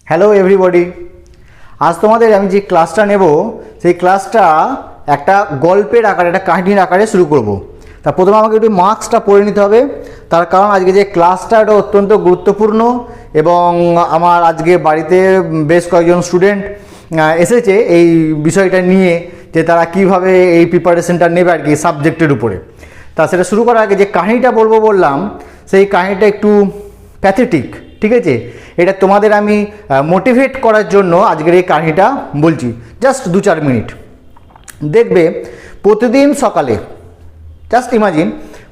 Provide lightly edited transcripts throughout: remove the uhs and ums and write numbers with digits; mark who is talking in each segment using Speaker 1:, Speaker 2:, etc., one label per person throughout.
Speaker 1: Hello everybody, আজ তোমাদের আমি যে ক্লাসটা নেব সেই ক্লাসটা একটা গল্পের আকারে, একটা কাহিনীর আকারে শুরু করব। তা প্রথমে আমাকে একটু মার্কসটা পড়ে নিতে হবে, তার কারণ আজকে যে ক্লাসটা এটা অত্যন্ত গুরুত্বপূর্ণ এবং আমার আজকে বাড়িতে বেশ কয়েকজন স্টুডেন্ট এসেছে এই বিষয়টা নিয়ে, যে তারা কিভাবে এই প্রিপারেশনটা নেবে আর কি সাবজেক্টের উপরে। তা সেটা শুরু করার আগে যে কাহিনীটা বললাম সেই কাহিনীটা একটু প্যাথেটিক, ঠিক আছে? এটা তোমাদের আমি মোটিভেট করার জন্য আজকের এই কাহিনীটা বলছি, জাস্ট 2-4 মিনিট। দেখবে প্রতিদিন সকালে, জাস্ট ইমাজিন,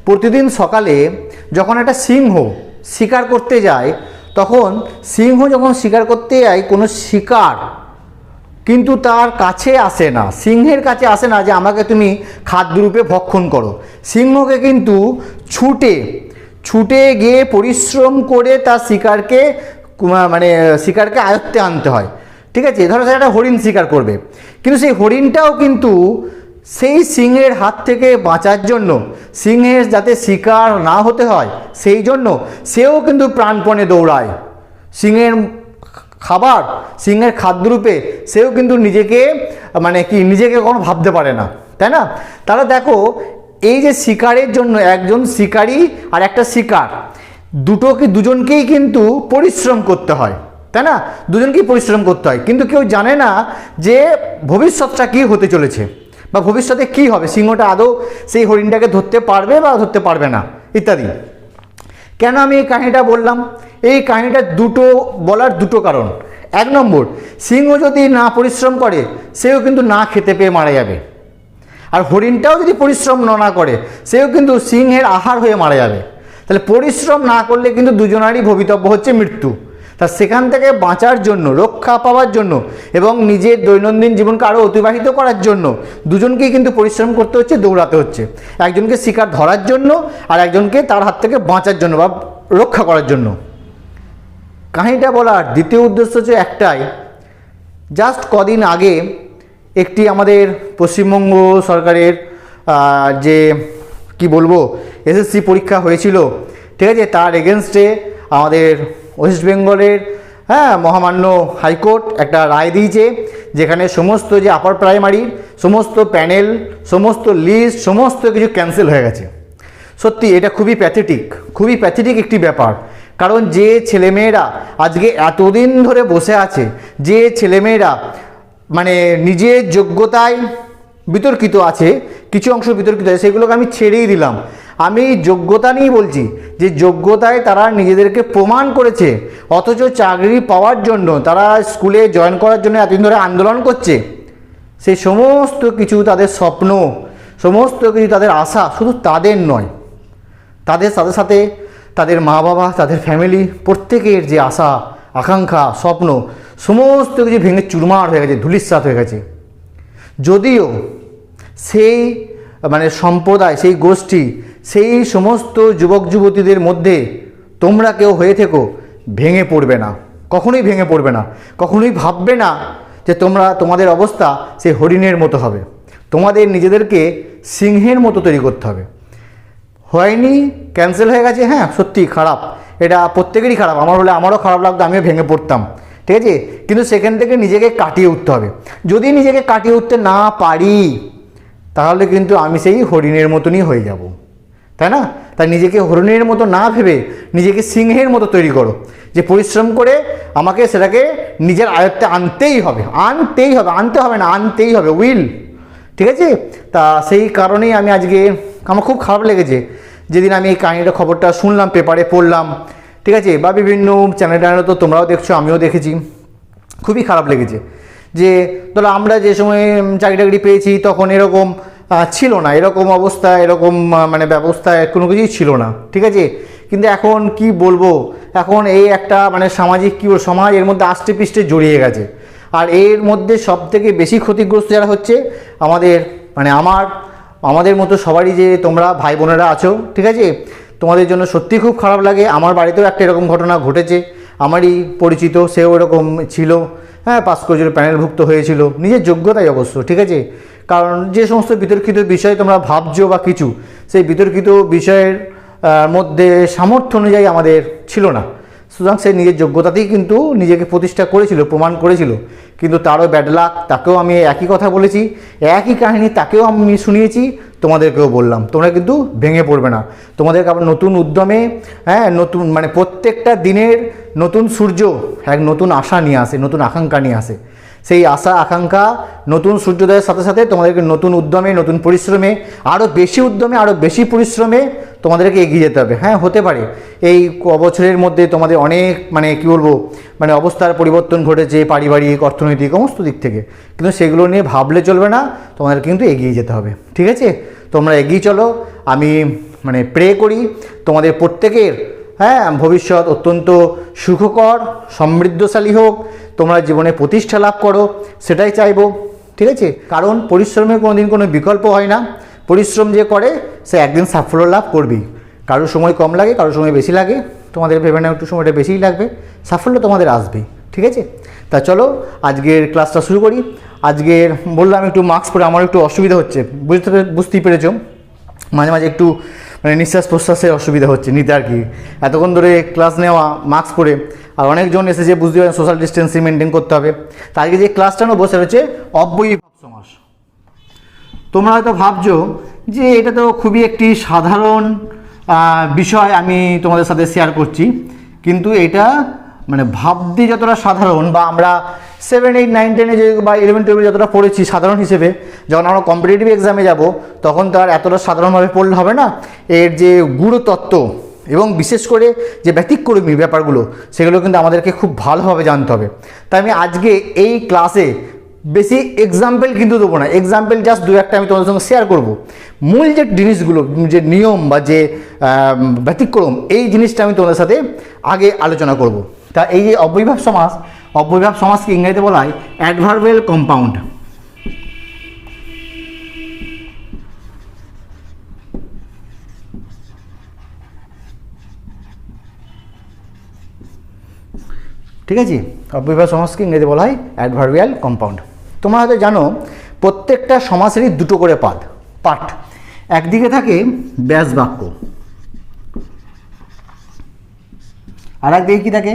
Speaker 1: প্রতিদিন সকালে যখন একটা সিংহ শিকার করতে যায়, তখন সিংহ যখন শিকার করতে যায় কোনো শিকার কিন্তু তার কাছে আসে না, সিংহের কাছে আসে না যে আমাকে তুমি খাদ্যরূপে ভক্ষণ করো। সিংহকে কিন্তু ছুটে গিয়ে পরিশ্রম করে তার শিকারকে শিকারকে আয়ত্তে আনতে হয়, ঠিক আছে? ধরো সে একটা হরিণ শিকার করবে, কিন্তু সেই হরিণটাও কিন্তু সেই সিংহের হাত থেকে বাঁচার জন্য, সিংহের যাতে শিকার না হতে হয় সেই জন্য সেও কিন্তু প্রাণপণে দৌড়ায়। সিংহের খাবার, সিংহের খাদ্যরূপে সেও কিন্তু নিজেকে নিজেকে কোনো ভাবতে পারে না, তাই না? তাহলে দেখো, এই যে শিকারের জন্য একজন শিকারী আর একটা শিকার, দুজনকেই কিন্তু পরিশ্রম করতে হয়, তাই না? দুজনকেই পরিশ্রম করতে হয়, কিন্তু কেউ জানে না যে ভবিষ্যৎটা কী হতে চলেছে বা ভবিষ্যতে কী হবে, সিংহটা আদৌ সেই হরিণটাকে ধরতে পারবে বা ধরতে পারবে না ইত্যাদি। কেন আমি এই কাহিনীটা বললাম? এই কাহিনীটা বলার দুটো কারণ। 1 নম্বর, সিংহ যদি না পরিশ্রম করে সেও কিন্তু না খেতে পেয়ে মারা যাবে, আর হরিণটাও যদি পরিশ্রম না করে সেও কিন্তু সিংহের আহার হয়ে মারা যাবে। তাহলে পরিশ্রম না করলে কিন্তু দুজনারই ভবিতব্য হচ্ছে মৃত্যু। তা সেখান থেকে বাঁচার জন্য, রক্ষা পাওয়ার জন্য এবং নিজের দৈনন্দিন জীবনকে আরও অতিবাহিত করার জন্য দুজনকেই কিন্তু পরিশ্রম করতে হচ্ছে, দৌড়াতে হচ্ছে। একজনকে শিকার ধরার জন্য আর একজনকে তার হাত থেকে বাঁচার জন্য বা রক্ষা করার জন্য। কাহিনীটা বলার দ্বিতীয় উদ্দেশ্য হচ্ছে একটাই, জাস্ট কদিন আগে একটি আমাদের পশ্চিমবঙ্গ সরকারের যে কি বলবো এসএসসি পরীক্ষা হয়েছিল, ঠিক আছে? তার এগেনস্টে আমাদের ওয়েস্ট বেঙ্গলের মহামান্য হাইকোর্ট একটা রায় দিয়েছে, যেখানে সমস্ত যে আপার প্রাইমারির সমস্ত প্যানেল, সমস্ত লিস্ট, সমস্ত কিছু ক্যান্সেল হয়ে গেছে। সত্যি এটা খুবই প্যাথেটিক একটি ব্যাপার। কারণ যে ছেলেমেয়েরা আজকে এতদিন ধরে বসে আছে, যে ছেলেমেয়েরা নিজের যোগ্যতায় বিতর্কিত আছে, কিছু অংশ বিতর্কিত আছে, সেগুলোকে আমি ছেড়েই দিলাম। আমি যোগ্যতা নিয়েই বলছি, যে যোগ্যতায় তারা নিজেদেরকে প্রমাণ করেছে, অথচ চাকরি পাওয়ার জন্য তারা স্কুলে জয়েন করার জন্য এতদিন ধরে আন্দোলন করছে। সেই সমস্ত কিছু তাদের স্বপ্ন, সমস্ত কিছু তাদের আশা, শুধু তাদের নয়, তাদের সাথে সাথে তাদের মা বাবা, তাদের ফ্যামিলি, প্রত্যেকের যে আশা আকাঙ্ক্ষা স্বপ্ন সমস্ত কিছু ভেঙে চুরমার হয়ে গেছে, ধূলিসাৎ হয়ে গেছে। যদিও সেই সম্প্রদায়, সেই গোষ্ঠী, সেই সমস্ত যুবক যুবতীদের মধ্যে তোমরা কেউ হয়ে থেকো, ভেঙে পড়বে না, কখনোই ভেঙে পড়বে না, কখনোই ভাববে না যে তোমাদের অবস্থা সেই হরিণের মতো হবে। তোমাদের নিজেদেরকে সিংহের মতো তৈরি করতে হবে। হয়নি, ক্যান্সেল হয়ে গেছে, হ্যাঁ সত্যি খারাপ, এটা প্রত্যেকেরই খারাপ। আমারও খারাপ লাগতো, আমিও ভেঙে পড়তাম, ঠিক আছে? কিন্তু সেখান থেকে নিজেকে কাটিয়ে উঠতে হবে। যদি নিজেকে কাটিয়ে উঠতে না পারি, তাহলে কিন্তু আমি সেই হরিণের মতনই হয়ে যাব, তাই না? তাই নিজেকে হরিণের মতো না ভেবে নিজেকে সিংহের মতো তৈরি করো, যে পরিশ্রম করে আমাকে সেটাকে নিজের আয়ত্তে আনতেই হবে, আনতেই হবে, উইল, ঠিক আছে? তা সেই কারণেই আমি আজকে, আমার খুব খারাপ লেগেছে যেদিন আমি এই কাহিনীটা খবরটা শুনলাম, পেপারে পড়লাম, ঠিক আছে? বা বিভিন্ন চ্যানেলে তো তোমরাও দেখছো, আমিও দেখেছি। খুবই খারাপ লেগেছে যে ধরো আমরা যে সময় চাকরি পেয়েছি তখন এরকম ছিল না, এরকম অবস্থা, এরকম ব্যবস্থা কোনো কিছুই ছিল না, ঠিক আছে? কিন্তু এখন কি বলবো, এখন এই একটা সামাজিক সমাজ এর মধ্যে আষ্টে পৃষ্ঠে জড়িয়ে গেছে। আর এর মধ্যে সবথেকে বেশি ক্ষতিগ্রস্ত যারা হচ্ছে আমাদের মতো সবারই, যে তোমরা ভাই বোনেরা আছো, ঠিক আছে? তোমাদের জন্য সত্যি খুব খারাপ লাগে। আমার বাড়িতেও একটা এরকম ঘটনা ঘটেছে, আমারই পরিচিত, সেও এরকম ছিল, পাস করেছিল, প্যানেলভুক্ত হয়েছিল, নিজের যোগ্যতাই অবশ্য, ঠিক আছে? কারণ যে সমস্ত বিতর্কিত বিষয় তোমরা ভাবছো বা কিছু, সেই বিতর্কিত বিষয়ের মধ্যে সামর্থ্য অনুযায়ী আমাদের ছিল না, সুতরাং সে নিজের যোগ্যতাতেই কিন্তু নিজেকে প্রতিষ্ঠা করেছিল, প্রমাণ করেছিল, কিন্তু তারও ব্যাড লাক, তাকেও আমি একই কথা বলেছি, একই কাহিনী তাকেও আমি শুনিয়েছি, তোমাদেরকেও বললাম। তোমরা কিন্তু ভেঙে পড়বে না, তোমাদেরকে আবার নতুন উদ্যমে, হ্যাঁ, নতুন মানে প্রত্যেকটা দিনের নতুন সূর্য এক নতুন আশা নিয়ে আসে, নতুন আকাঙ্ক্ষা নিয়ে আসে। সেই আশা আকাঙ্ক্ষা নতুন সূর্যোদয়ের সাথে সাথে তোমাদেরকে নতুন উদ্যমে, নতুন পরিশ্রমে, আরও বেশি উদ্যমে, আরও বেশি পরিশ্রমে তোমাদেরকে এগিয়ে যেতে হবে। হ্যাঁ, হতে পারে এই বছরের মধ্যে তোমাদের অনেক মানে কী বলবো, মানে অবস্থার পরিবর্তন ঘটেছে, পারিবারিক, অর্থনৈতিক, সমস্ত দিক থেকে, কিন্তু সেগুলো নিয়ে ভাবলে চলবে না, তোমাদের কিন্তু এগিয়ে যেতে হবে। ঠিক আছে, তোমরা এগিয়ে চলো। আমি মানে প্রে করি তোমাদের প্রত্যেকের, হ্যাঁ, ভবিষ্যৎ অত্যন্ত সুখকর, সমৃদ্ধশালী হোক, তোমরা জীবনে প্রতিষ্ঠা লাভ করো, সেটাই চাইবো। ঠিক আছে, কারণ পরিশ্রমের কোনো দিন কোনো বিকল্প হয় না। পরিশ্রম যে করে সে একদিন সাফল্য লাভ করবেই। কারোর সময় কম লাগে, কারোর সময় বেশি লাগে, তোমাদের ভেবে নাও একটু সময়টা বেশিই লাগবে, সাফল্য তোমাদের আসবেই। ঠিক আছে, তা চলো আজকের ক্লাসটা শুরু করি। আজকের বললাম একটু মাস্ক পরে আমার একটু অসুবিধা হচ্ছে, বুঝতেই পেরেছো, মাঝে মাঝে একটু মানে নিঃশ্বাস প্রশ্বাসের অসুবিধা হচ্ছে নিতে আর কি, এতক্ষণ ধরে ক্লাস নেওয়া মাস্ক পরে, আর অনেকজন এসেছে, বুঝতে পারেন সোশ্যাল ডিস্টেন্সিং মেনটেন করতে হবে। তার আগে যে ক্লাসটা নেবো সেটা হচ্ছে অব্যয়ীভাব সমাস। তোমরা হয়তো ভাবছো যে এটা তো খুবই একটি সাধারণ বিষয় আমি তোমাদের সাথে শেয়ার করছি, কিন্তু এটা মানে ভাবতে যতটা সাধারণ, বা আমরা 7, 8, 9, 10 যে বা 11, 12 যতটা পড়েছি সাধারণ হিসেবে, যখন আমরা কম্পিটিটিভ এক্সামে যাব তখন তো আর এতটা সাধারণভাবে পড়লে হবে না। এর যে গুরুতত্ত্ব এবং বিশেষ করে যে ব্যতিক্রমী ব্যাপারগুলো, সেগুলো কিন্তু আমাদেরকে খুব ভালোভাবে জানতে হবে। তাই আমি আজকে এই ক্লাসে বেশি এক্সাম্পল কিন্তু দেবো না, এক্সাম্পল জাস্ট দু একটা আমি তোমাদের সঙ্গে শেয়ার করব। মূল যে জিনিসগুলো, যে নিয়ম বা যে ব্যতিক্রম, এই জিনিসটা আমি তোমাদের সাথে আগে আলোচনা করব। তা এই যে অব্যয়ীভাব সমাস, অব্যয়ীভাব সমাসকে ইংরেজিতে বলা হয় অ্যাডভার্বিয়াল কম্পাউন্ড। ঠিক আছে, অব্যয়ীভাব সমাসকে ইংরেজিতে বলা হয় অ্যাডভার্বিয়াল কম্পাউন্ড। তোমরা হয়তো জানো প্রত্যেকটা সমাসেরই দুটো করে পার্ট। একদিকে থাকে ব্যাস বাক্য, আর একদিকে কি থাকে,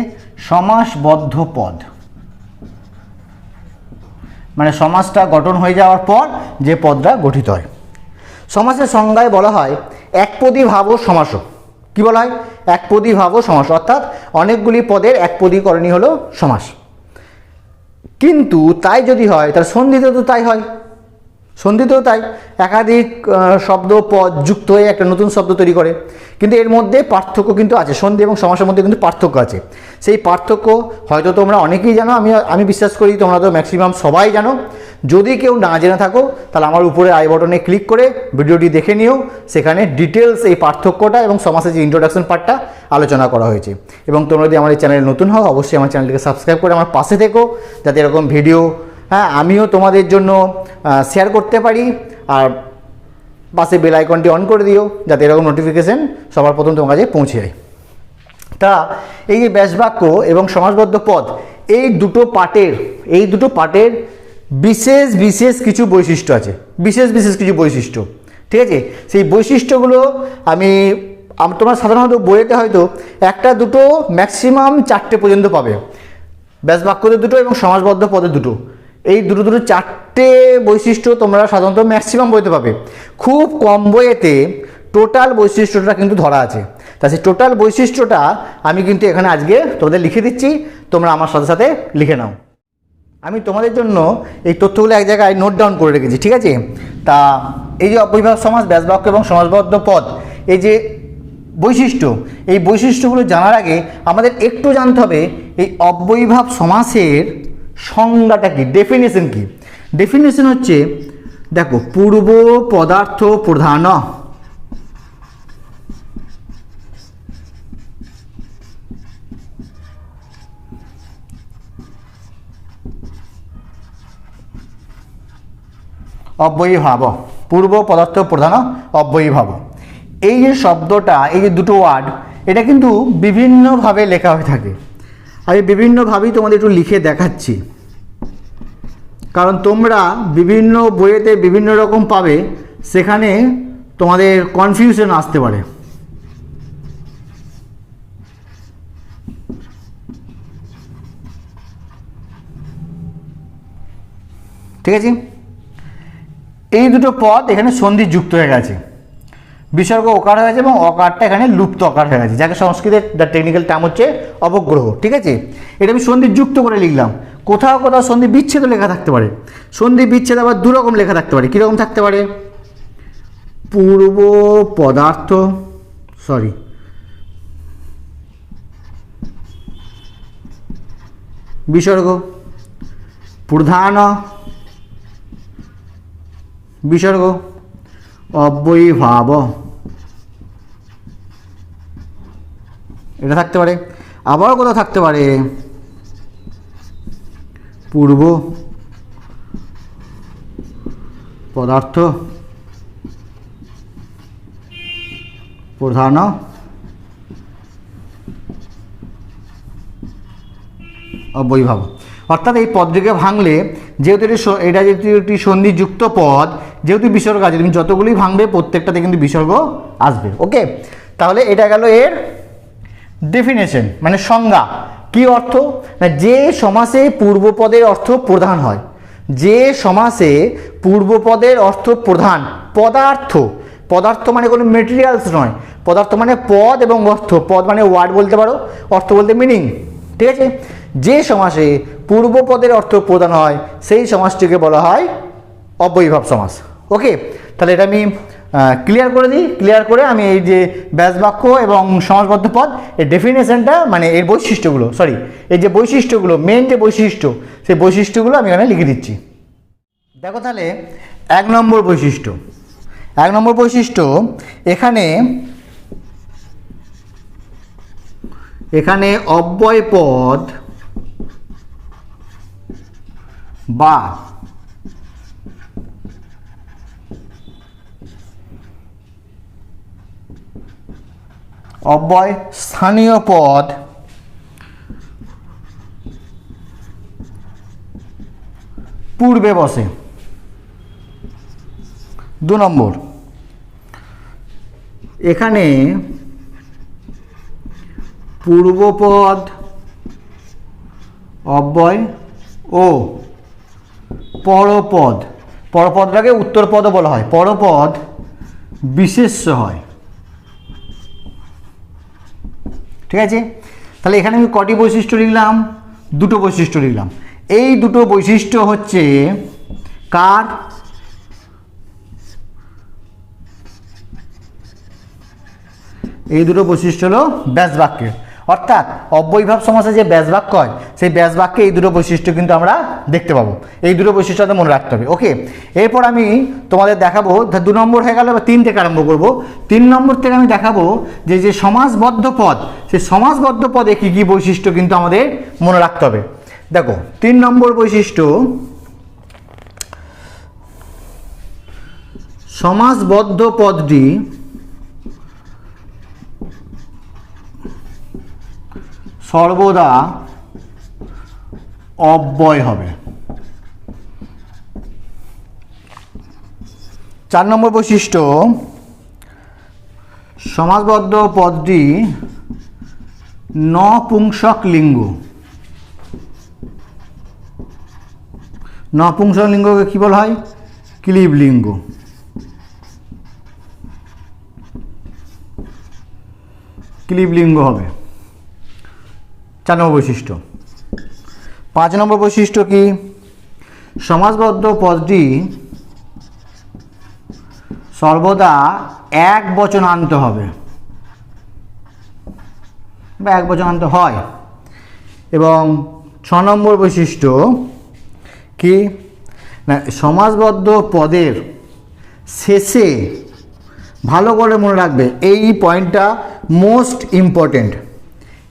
Speaker 1: সমাসবদ্ধ পদ। মানে সমাসটা গঠন হয়ে যাওয়ার পর যে পদটা গঠিত হয়। সমাসের সংজ্ঞায় বলা হয় একপদী ভাব সমাস। কি বলা হয়? একপদী ভাব সমাস, অর্থাৎ অনেকগুলি পদের একপদীকরণই হলো সমাস। কিন্তু তাই যদি হয় তাহলে সন্ধিতেও তো তাই হয়, সন্ধিতেও তাই, একাধিক শব্দ পদ যুক্ত হয়ে একটা নতুন শব্দ তৈরি করে। কিন্তু এর মধ্যে পার্থক্য কিন্তু আছে, সন্ধি এবং সমাসের মধ্যে কিন্তু পার্থক্য আছে। সেই পার্থক্য হয়তো তোমরা অনেকেই জানো, আমি বিশ্বাস করি তোমরা তো ম্যাক্সিমাম সবাই জানো। যদি কেউ না জেনে থাকো তাহলে আমার উপরে আই বটনে ক্লিক করে ভিডিওটি দেখে নিও, সেখানে ডিটেলস এই পার্থক্যটা এবং সমাসের যে ইন্ট্রোডাকশন পার্টটা আলোচনা করা হয়েছে। এবং তোমরা যদি আমার এই চ্যানেলে নতুন হও অবশ্যই আমার চ্যানেলটিকে সাবস্ক্রাইব করে আমার পাশে থেকো, যাতে এরকম ভিডিও, হ্যাঁ, আমিও তোমাদের জন্য শেয়ার করতে পারি। আর পাশে বেল আইকনটি অন করে দিও, যাতে এরকম নোটিফিকেশান সবার প্রথম তোমার কাছে পৌঁছে যায়। তা এই যে ব্যাসবাক্য এবং সমাসবদ্ধ পদ, এই দুটো পার্টের বিশেষ বিশেষ কিছু বৈশিষ্ট্য আছে, বিশেষ কিছু বৈশিষ্ট্য। ঠিক আছে, সেই বৈশিষ্ট্যগুলো তোমরা সাধারণত বইয়েতে হয়তো একটা দুটো ম্যাক্সিমাম 4টে পর্যন্ত পাবে, ব্যাসবাক্যদের দুটো এবং সমাসবদ্ধ পদের দুটো। এই দুটো 4টে বৈশিষ্ট্য তোমরা সাধারণত ম্যাক্সিমাম বইতে পাবে। খুব কম বইয়েতে টোটাল বৈশিষ্ট্যটা কিন্তু ধরা আছে। তা সেই টোটাল বৈশিষ্ট্যটা আমি কিন্তু এখানে আজকে তোমাদের লিখে দিচ্ছি, তোমরা আমার সাথে সাথে লিখে নাও। আমি তোমাদের জন্য এই তথ্যগুলো এক জায়গায় নোট ডাউন করে রেখেছি। ঠিক আছে, তা এই যে অব্যয়ীভাব সমাস, ব্যাসবাক্য এবং সমাসবদ্ধ পদ, এই যে বৈশিষ্ট্য, এই বৈশিষ্ট্যগুলো জানার আগে আমাদের একটু জানতে হবে এই অব্যয়ীভাব সমাসের সংজ্ঞাটা কি, ডেফিনেশন কি। ডেফিনেশন হচ্ছে, দেখো, পূর্ব পদার্থ প্রধান, অব্যয়ীভাব, পূর্ব পদার্থ প্রধান অব্যয়ীভাব। এই যে শব্দটা, এই যে দুটো ওয়ার্ড, এটা কিন্তু বিভিন্নভাবে লেখা হয়ে থাকে। আমি বিভিন্নভাবেই তোমাদের একটু লিখে দেখাচ্ছি, কারণ তোমরা বিভিন্ন বইয়েতে বিভিন্ন রকম পাবে, সেখানে তোমাদের কনফিউশন আসতে পারে। ঠিক আছে। এই দুটো পদ এখানে সন্ধি যুক্ত হয়ে গেছে, বিসর্গ ওকার হয়ে গেছে এবং অকারটা এখানে লুপ্ত অকার হয়ে গেছে, যাকে সংস্কৃতের দ্য টেকনিক্যাল টার্ম হচ্ছে অবগ্রহ। ঠিক আছে, এটা আমি সন্ধি যুক্ত করে লিখলাম। কোথাও কোথাও সন্ধি বিচ্ছেদ লেখা থাকতে পারে, সন্ধি বিচ্ছেদ আবার দুরকম লেখা থাকতে পারে। কীরকম থাকতে পারে? পূর্ব পদার্থ বিসর্গ, প্রধান বিসর্গ, অব্যয়ীভাব, এটা থাকতে পারে। আবার কোথাও থাকতে পারে পূর্ব পদার্থ, প্রধান অব্যয়ীভাব। অর্থাৎ এই পদটিকে ভাঙলে যেহেতু এটা যেহেতু একটি সন্ধিযুক্ত পদ, যেহেতু বিসর্গ আছে, তুমি যতগুলি ভাঙবে প্রত্যেকটাতে কিন্তু বিসর্গ আসবে। ওকে, তাহলে এটা গেল এর ডেফিনেশন, মানে সংজ্ঞা। কি অর্থ? না, যে সমাসে পূর্বপদের অর্থ প্রধান হয়, যে সমাসে পূর্বপদের অর্থ প্রধান, পদার্থ, পদার্থ মানে কোনো মেটেরিয়ালস নয়, পদার্থ মানে পদ এবং অর্থ, পদ মানে ওয়ার্ড বলতে পারো, অর্থ বলতে মিনিং। ঠিক আছে, যে সমাসে পূর্বপদের অর্থ প্রদান হয় সেই সমাসটিকে বলা হয় অব্যয়ীভাব সমাস। ওকে, তাহলে এটা আমি ক্লিয়ার করে দিই। ক্লিয়ার করে আমি এই যে ব্যাস বাক্য এবং সমাসবদ্ধ পদ এর ডেফিনেশনটা, মানে এর বৈশিষ্ট্যগুলো, এই যে বৈশিষ্ট্যগুলো, মেন যে বৈশিষ্ট্য, সেই বৈশিষ্ট্যগুলো আমি এখানে লিখে দিচ্ছি। দেখো তাহলে 1 নম্বর বৈশিষ্ট্য, 1 নম্বর বৈশিষ্ট্য, এখানে অব্যয় পদ বা অব্যয় স্থানীয় পদ পূর্বে বসে। 2 নম্বর, এখানে পূর্বপদ অব্যয় ও পরপদ, পরপদটাকে উত্তরপদও বলা হয়, পরপদ বিশেষ্য হয়। ঠিক আছে, তাহলে এখানে আমি কটি বৈশিষ্ট্য লিখলাম? 2টো বৈশিষ্ট্য লিখলাম। এই 2টো বৈশিষ্ট্য হচ্ছে কার? এই 2টো বৈশিষ্ট্য হলো ব্যাস বাক্যের। অর্থাৎ অব্যয়ীভাব সমাসে যে ব্যাস বাক্য হয়, সেই ব্যাস বাক্যে এই 2টো বৈশিষ্ট্য কিন্তু আমরা দেখতে পাবো। এই 2টো বৈশিষ্ট্য মনে রাখতে হবে। ওকে, এরপর আমি তোমাদের দেখাবো, 2 নম্বর হয়ে গেল, এবার 3 থেকে আরম্ভ করব। 3 নম্বর থেকে আমি দেখাবো যে সমাসবদ্ধ পদ, সেই সমাসবদ্ধ পদে কী কী বৈশিষ্ট্য কিন্তু আমাদের মনে রাখতে হবে। দেখো 3 নম্বর বৈশিষ্ট্য, সমাসবদ্ধ পদটি সর্বদা অব্যয় হবে। 4 নম্বর বৈশিষ্ট্য, সমাসবদ্ধ পদটি নপুংসক লিঙ্গ। নপুংসক লিঙ্গকে কী বলা হয়? ক্লীব লিঙ্গ। ক্লীব লিঙ্গ হবে 4 নম্বর বৈশিষ্ট্য। 5 নম্বর বৈশিষ্ট্য কি? সমাসবদ্ধ পদটি সর্বদা এক বচনান্ত হবে বা এক বচনান্ত হয়। এবং 6 নম্বর বৈশিষ্ট্য কি না, সমাসবদ্ধ পদের শেষে, ভালো করে মনে রাখবে এই পয়েন্টটা মোস্ট ইম্পর্টেন্ট,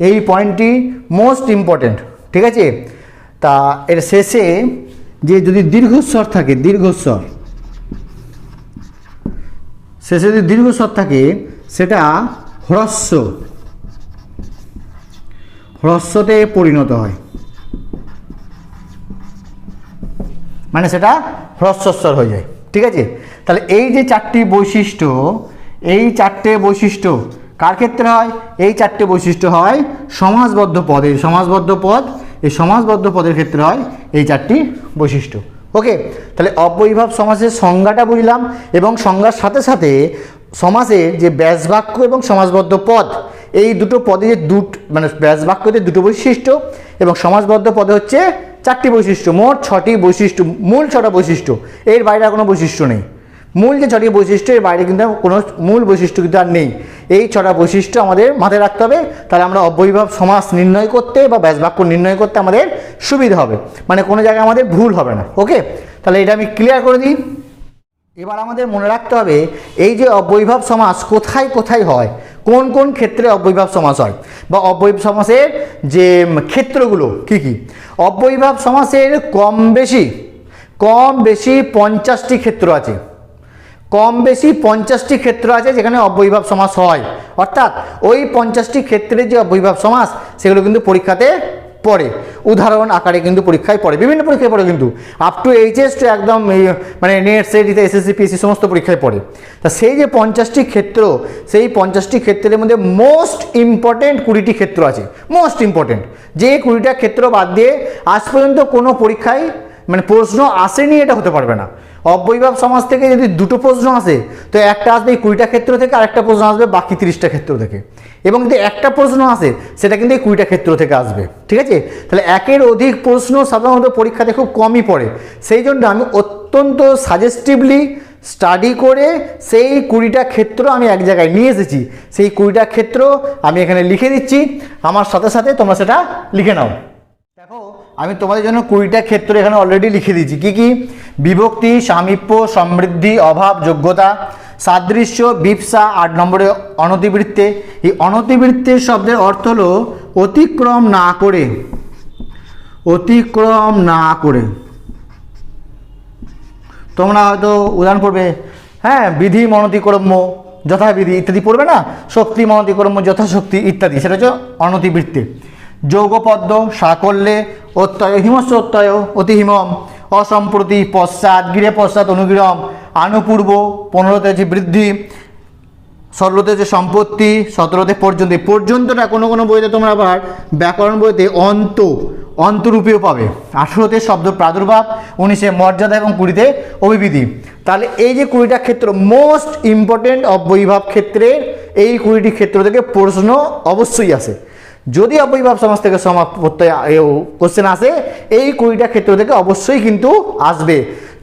Speaker 1: এই পয়েন্টটি মোস্ট ইম্পর্টেন্ট। ঠিক আছে, তা এর শেষে যে যদি দীর্ঘস্বর থাকে, দীর্ঘস্বর, শেষে যদি দীর্ঘস্বর থাকে সেটা হ্রস্ব, হ্রস্বতে পরিণত হয়, মানে সেটা হ্রস্বস্বর হয়ে যায়। ঠিক আছে, তাহলে এই যে 4টি বৈশিষ্ট্য, এই 4টে বৈশিষ্ট্য কার ক্ষেত্রে হয়? এই 4টে বৈশিষ্ট্য হয় সমাসবদ্ধ পদের, সমাসবদ্ধ পদ, এই সমাসবদ্ধ পদের ক্ষেত্রে হয় এই 4টি বৈশিষ্ট্য। ওকে, তাহলে অব্যয়ীভাব সমাসের সংজ্ঞাটা বুঝলাম, এবং সংজ্ঞার সাথে সাথে সমাসের যে ব্যাসবাক্য এবং সমাসবদ্ধ পদ, এই দুটো পদে যে মানে ব্যাসবাক্যতে দুটো বৈশিষ্ট্য এবং সমাসবদ্ধ পদে হচ্ছে 4টি বৈশিষ্ট্য, মোট 6টি বৈশিষ্ট্য, মূল 6টা বৈশিষ্ট্য, এর বাইরে আর কোনো বৈশিষ্ট্য নেই। মূল যে 6টি বৈশিষ্ট্য, এর বাইরে কিন্তু কোনো মূল বৈশিষ্ট্য কিন্তু আর নেই। এই 6টা বৈশিষ্ট্য আমাদের মাথায় রাখতে হবে, তাহলে আমরা অব্যয়ীভাব সমাস নির্ণয় করতে বা ব্যাসবাক্য নির্ণয় করতে আমাদের সুবিধা হবে, মানে কোনো জায়গায় আমাদের ভুল হবে না। ওকে, তাহলে এটা আমি ক্লিয়ার করে দিই। এবার আমাদের মনে রাখতে হবে এই যে অব্যয়ীভাব সমাস কোথায় কোথায় হয়, কোন কোন ক্ষেত্রে অব্যয়ীভাব সমাস হয়, বা অব্যয়ীভাব সমাসের যে ক্ষেত্রগুলো কি কি। অব্যয়ীভাব সমাসের কম বেশি 50টি ক্ষেত্র আছে, কম বেশি 50টি ক্ষেত্র আছে যেখানে অব্যয়ীভাব সমাস হয়। অর্থাৎ ওই 50টি ক্ষেত্রে যে অব্যয়ীভাব সমাস সেগুলো কিন্তু পরীক্ষাতে পড়ে, উদাহরণ আকারে কিন্তু পরীক্ষায় পড়ে, বিভিন্ন পরীক্ষায় পড়ে, কিন্তু আপ টু এইচএস টু একদম মানে নেট সেট এসএসসি পিএসসি সমস্ত পরীক্ষায় পড়ে। তা সেই যে 50টি ক্ষেত্র, সেই 50টি ক্ষেত্রের মধ্যে মোস্ট ইম্পর্টেন্ট 20টি ক্ষেত্র আছে। মোস্ট ইম্পর্টেন্ট যে 20টা ক্ষেত্র বাদ দিয়ে আজ পর্যন্ত কোনো পরীক্ষায় মানে প্রশ্ন আসেনি এটা হতে পারবে না। অব্যয়ীভাব সমাস থেকে যদি দুটো প্রশ্ন আসে তো একটা আসবে এই 20টা ক্ষেত্র থেকে, আরেকটা প্রশ্ন আসবে বাকি 30টা ক্ষেত্র থেকে, এবং যদি একটা প্রশ্ন আসে সেটা কিন্তু এই 20টা ক্ষেত্র থেকে আসবে। ঠিক আছে, তাহলে একের অধিক প্রশ্ন সাধারণত পরীক্ষাতে খুব কমই পড়ে, সেই জন্য আমি অত্যন্ত সাজেস্টিভলি স্টাডি করে সেই 20টা ক্ষেত্র আমি এক জায়গায় নিয়ে এসেছি। সেই 20টা ক্ষেত্র আমি এখানে লিখে দিচ্ছি, আমার সাথে সাথে তোমরা সেটা লিখে নাও। দেখো আমি তোমাদের জন্য 20টা ক্ষেত্র এখানে অলরেডি লিখে দিয়েছি। কি কি? বিভক্তি, সামীপ্য, সমৃদ্ধি, অভাব, যোগ্যতা, সাদৃশ্য, বিপসা, 8 নম্বরে অনতিবৃত্তে। এই অনতিবৃত্তের শব্দের অর্থ হলো অতিক্রম না করে, অতিক্রম না করে। তোমরা হয়তো উদাহরণ পড়বে, হ্যাঁ, বিধি মনতিক্রম্য যথাবিধি ইত্যাদি পড়বে না, শক্তি মনতিক্রম্য যথাশক্তি ইত্যাদি, সেটা হচ্ছে অনতিবৃত্তে। যৌগপদ্য, সাকল্যে, অত্যয়, হিমস্য অত্যয়, অতিহিমম, অসম্প্রতি, পশ্চাৎ, গৃহে পশ্চাৎ, অনুগৃহম, আনুপূর্ব, 15তে হচ্ছে বৃদ্ধি, 16তে হচ্ছে সম্পত্তি, 17তে পর্যন্ত। পর্যন্তটা কোনো কোনো বইতে তোমরা আবার ব্যাকরণ বইতে অন্তরূপীয় পাবে। 18তে শব্দ প্রাদুর্ভাব, 19এ মর্যাদা এবং 20তে অভিবিধি। তাহলে এই যে 20টা ক্ষেত্র মোস্ট ইম্পর্টেন্ট অব্যয়ীভাব ক্ষেত্রের, এই 20টি ক্ষেত্র থেকে প্রশ্ন অবশ্যই আসে। যদি অব্যয়ীভাব সমাস থেকে কোশ্চেন আসে এই 20টা ক্ষেত্র থেকে অবশ্যই কিন্তু আসবে।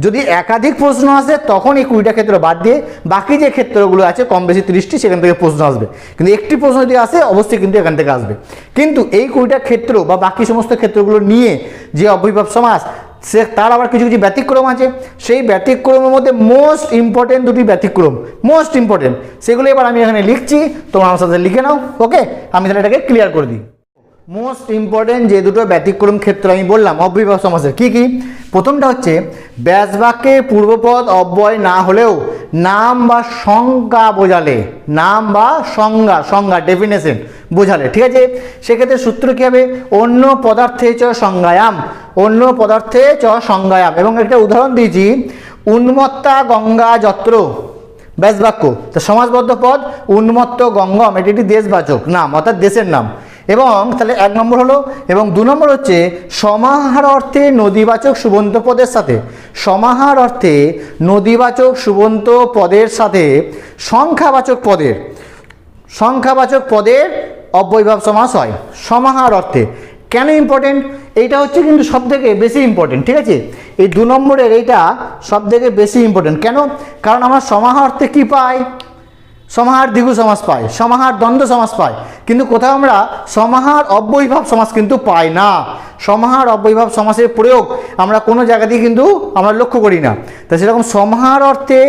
Speaker 1: যদি একাধিক প্রশ্ন আসে তখন এই 20টা ক্ষেত্র বাদ দিয়ে বাকি যে ক্ষেত্রগুলো আছে কম বেশি 30টি সেখান থেকে প্রশ্ন আসবে, কিন্তু একটি প্রশ্ন যদি আসে অবশ্যই কিন্তু এখান থেকে আসবে। কিন্তু এই 20টা ক্ষেত্র বা বাকি সমস্ত ক্ষেত্রগুলো নিয়ে যে অব্যয়ীভাব সমাস, সে তার আবার কিছু কিছু ব্যতিক্রম আছে। সেই ব্যতিক্রমের মধ্যে মোস্ট ইম্পর্টেন্ট দুটি ব্যতিক্রম, মোস্ট ইম্পর্টেন্ট, সেগুলো এবার আমি এখানে লিখছি, তোমরা আমার সাথে লিখে নাও। ওকে, আমি তাহলে এটাকে ক্লিয়ার করে দিই। মোস্ট ইম্পর্টেন্ট যে দুটো ব্যতিক্রম ক্ষেত্র আমি বললাম অব্যয়ীভাব সমাসের, কি কি? প্রথমটা হচ্ছে ব্যাসবাক্যে পূর্বপদ অব্যয় না হলেও নাম বা সংজ্ঞা বোঝালে, নাম বা সংজ্ঞা ডেফিনেশন বোঝালে, ঠিক আছে, সেক্ষেত্রে সূত্র কী হবে? অন্য পদার্থে চ সংজ্ঞায়াম, অন্য পদার্থে চ সংজ্ঞায়াম। এবং একটা উদাহরণ দিয়েছি, উন্মত্তা গঙ্গা যত্র, ব্যাসবাক্য, তো সমাসবদ্ধ পদ উন্মত্ত গঙ্গম, এটি একটি দেশবাচক নাম, অর্থাৎ দেশের নাম। এবং তাহলে 1 নম্বর হলো। এবং 2 নম্বর হচ্ছে সমাহার অর্থে নদীবাচক সুবন্ত পদের সাথে, সমাহার অর্থে নদীবাচক সুবন্ত পদের সাথে সংখ্যাবাচক পদের অব্যয়ীভাব সমাস হয় সমাহার অর্থে। কেন ইম্পর্টেন্ট? এইটা হচ্ছে কিন্তু সব থেকে বেশি ইম্পর্টেন্ট, ঠিক আছে, এই 2 নম্বরের এইটা সব থেকে বেশি ইম্পর্টেন্ট। কেন? কারণ আমরা সমাহার অর্থে কী পাই? সমাহার দ্বিগু সমাস পাই, সমাহার দ্বন্দ্ব সমাস পাই, কিন্তু কোথাও আমরা সমাহার অব্যয়ীভাব সমাস কিন্তু পাই না। সমাহার অব্যয়ীভাব সমাসের প্রয়োগ আমরা কোনো জায়গাতেই কিন্তু আমরা লক্ষ্য করি না। তো সেরকম সমাহার অর্থে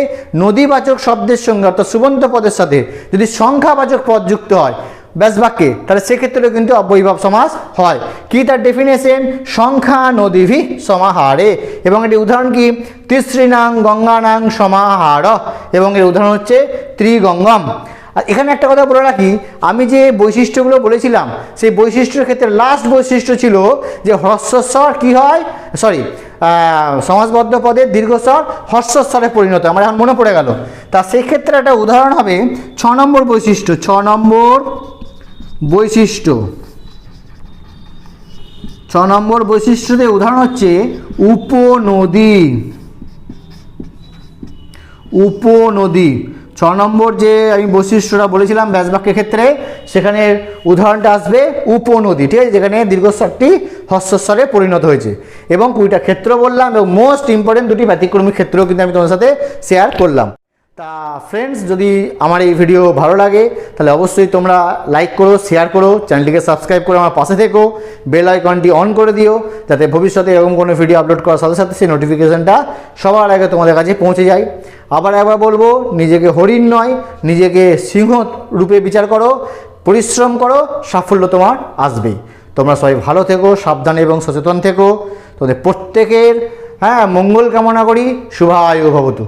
Speaker 1: নদীবাচক শব্দের সঙ্গে অর্থাৎ সুবন্ত পদের সাথে যদি সংখ্যাবাচক পদ যুক্ত হয় ব্যাসবাক্যে, তাহলে সেক্ষেত্রেও কিন্তু অব্যয়ীভাব সমাস হয়। কি তার ডেফিনেশন? সংখ্যা নদীভি সমাহারে। এবং এটি উদাহরণ কি? তিসৃণাং গঙ্গানাং সমাহার, এবং এর উদাহরণ হচ্ছে ত্রিগঙ্গম। আর এখানে একটা কথা বলে রাখি, আমি যে বৈশিষ্ট্যগুলো বলেছিলাম সেই বৈশিষ্ট্যের ক্ষেত্রে লাস্ট বৈশিষ্ট্য ছিল যে হ্রস্বস্বর কি হয়, সমাসবদ্ধ পদের দীর্ঘস্বর হ্রস্বস্বরে পরিণত, আমার এখন মনে পড়ে গেল। তা সেই ক্ষেত্রে একটা উদাহরণ হবে 6 নম্বর বৈশিষ্ট্য, 6 নম্বর বৈশিষ্ট্য 6 নম্বর বৈশিষ্ট্যতে উদাহরণ হচ্ছে উপনদী। উপনদী 6 নম্বর যে আমি বৈশিষ্ট্যটা বলেছিলাম ব্যাসবাক্যের ক্ষেত্রে, সেখানে উদাহরণটা আসবে উপনদী, ঠিক আছে, যেখানে দীর্ঘস্বরটি হ্রস্বস্বরে পরিণত হয়েছে। এবং 20টা ক্ষেত্র বললাম, এবং মোস্ট ইম্পর্টেন্ট 2টি ব্যতিক্রমী ক্ষেত্রও কিন্তু আমি তোমার সাথে শেয়ার করলাম। তা ফ্রেন্ডস, যদি আমার এই ভিডিও ভালো লাগে তাহলে অবশ্যই তোমরা লাইক করো, শেয়ার করো, চ্যানেলটিকে সাবস্ক্রাইব করে আমার পাশে থেকো, বেল আইকনটি অন করে দিও, যাতে ভবিষ্যতে এরকম কোনো ভিডিও আপলোড করার সাথে সাথে সেই নোটিফিকেশানটা সবার আগে তোমাদের কাছে পৌঁছে যায়। আবার একবার বলবো, নিজেকে হরিণ নয়, নিজেকে সিংহ রূপে বিচার করো, পরিশ্রম করো, সাফল্য তোমার আসবেই। তোমরা সবাই ভালো থেকো, সাবধানে এবং সচেতন থেকো। তোমাদের প্রত্যেকের মঙ্গল কামনা করি। শুভায়ু ভবতু।